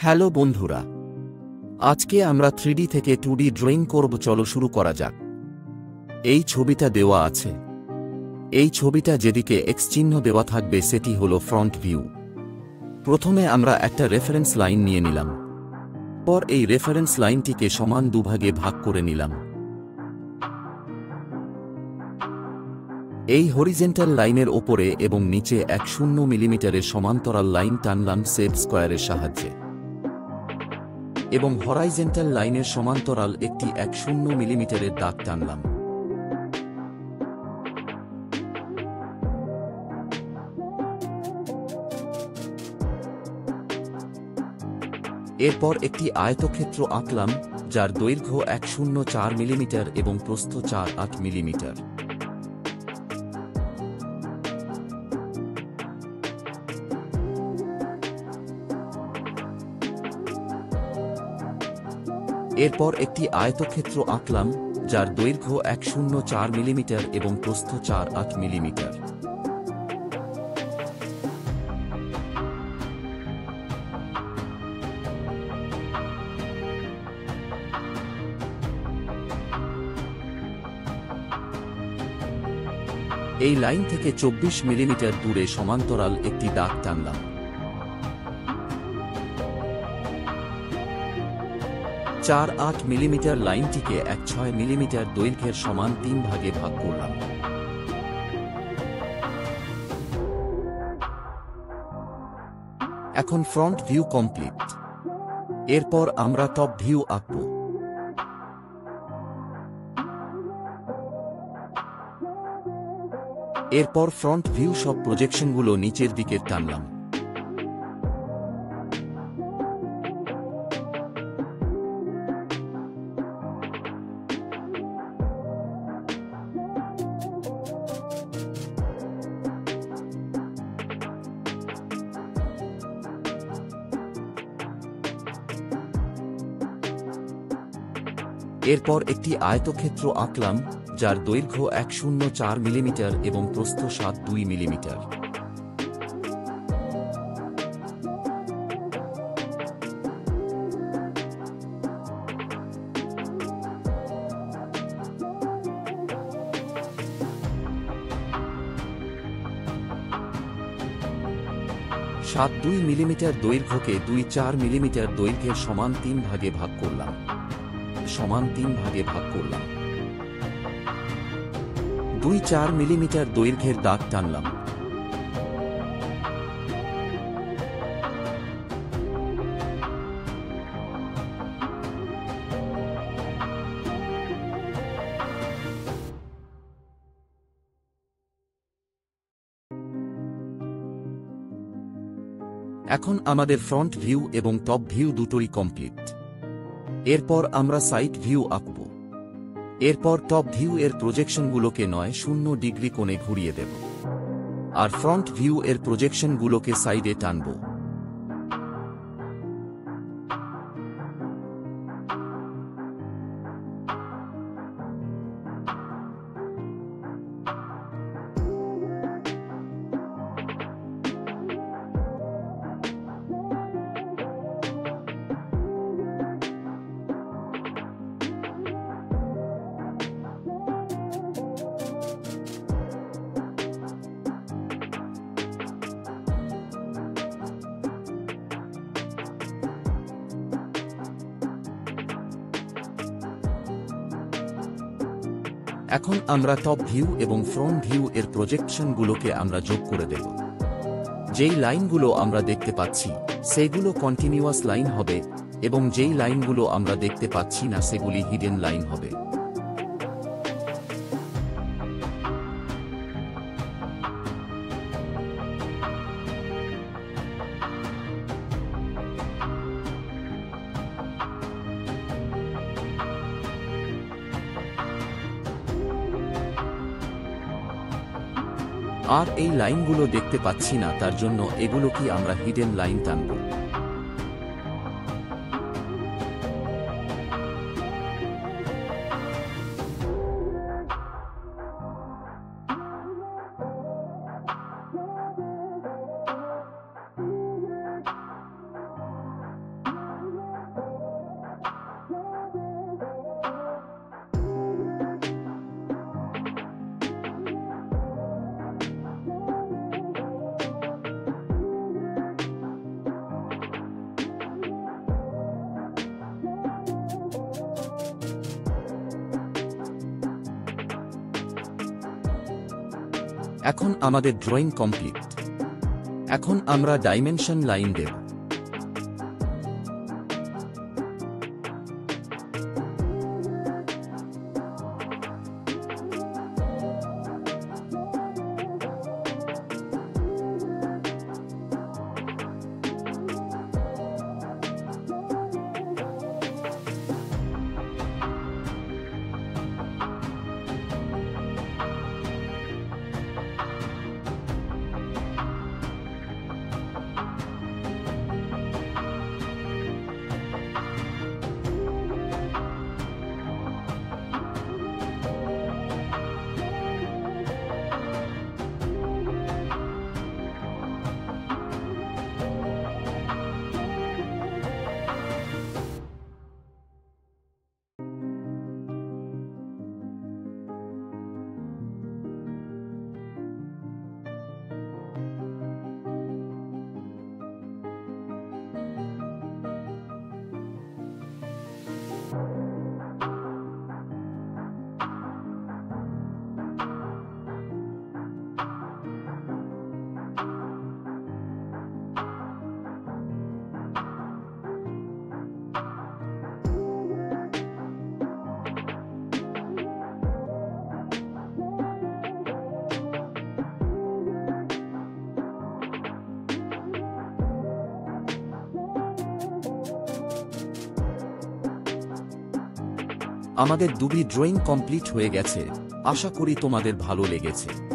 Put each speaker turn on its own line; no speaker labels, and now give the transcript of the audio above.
Hello বন্ধুরা, আজকে আমরা 3D থেকে 2D ড্রয়িং করব। চলো শুরু করা যাক। এই ছবিটা দেওয়া আছে। এই ছবিটা যেদিকে এক্স চিহ্ন দেওয়া থাকবে সেটি হলো ফ্রন্ট ভিউ। প্রথমে আমরা একটা রেফারেন্স লাইন নিয়ে নিলাম। পর এই রেফারেন্স লাইনটিকে সমান দুভাগে ভাগ করে নিলাম। এই হরিজেন্টাল লাইনের ওপরে এবং নিচে 10 মিলিমিটারের সমান্তরাল লাইন টানলাম সেট স্কয়ারের সাহায্যে, এবং হরাইজেন্টাল লাইনের সমান্তরাল একটি 10 মিলিমিটারের দাগ টানলাম। এরপর একটি আয়তক্ষেত্র আঁকলাম, যার দৈর্ঘ্য 104 মিলিমিটার এবং প্রস্থ 48 মিলিমিটার। এরপর একটি আয়তক্ষেত্র আঁকলাম, যার দৈর্ঘ্য 104 মিলিমিটার এবং প্রস্থ 48 মিলিমিটার। এই লাইন থেকে 24 মিলিমিটার দূরে সমান্তরাল একটি দাগ টানলাম। 48 মিলিমিটার লাইনটিকে 16 মিলিমিটার দৈর্ঘ্যের সমান 3 ভাগে ভাগ করলাম। এখন ফ্রন্ট ভিউ কমপ্লিট। এরপর আমরা টপ ভিউ আঁকব। এরপর ফ্রন্ট ভিউ সব প্রজেকশনগুলো নিচের দিকে টানলাম। এরপর একটি আয়তক্ষেত্র আঁকলাম, যার দৈর্ঘ্য 104 মিলিমিটার এবং প্রস্থ 72 মিলিমিটার। সাত 2 মিলিমিটার দৈর্ঘ্যকে 2-4 মিলিমিটার দৈর্ঘ্যের সমান 3 ভাগে ভাগ করলাম। 2-4 মিলিমিটার দৈর্ঘ্যের দাগ টানলাম। এখন আমাদের ফ্রন্ট ভিউ এবং টপ ভিউ দুটোই কমপ্লিট। এরপর আমরা সাইড ভিউ আঁকব। এরপর টপ ভিউ এর প্রজেকশনগুলোকে 90 ডিগ্রি কোণে ঘুরিয়ে দেব, আর ফ্রন্ট ভিউ এর প্রজেকশনগুলোকে সাইডে টানব। এখন আমরা টপ ভিউ এবং ফ্রন্ট ভিউ এর প্রজেকশনগুলোকে আমরা যোগ করে দেব। যেই লাইনগুলো আমরা দেখতে পাচ্ছি সেগুলো কন্টিনিউয়াস লাইন হবে, এবং যেই লাইনগুলো আমরা দেখতে পাচ্ছি না সেগুলি হিডেন লাইন হবে। আর এই লাইনগুলো দেখতে পাচ্ছি না, তার জন্য এগুলো কি আমরা হিডেন লাইন টানব। এখন আমাদের ড্রয়িং কমপ্লিট। এখন আমরা ডাইমেনশন লাইন দেব। আমাদের দুটি ড্রয়িং কমপ্লিট হয়ে গেছে। আশা করি তোমাদের ভালো লেগেছে।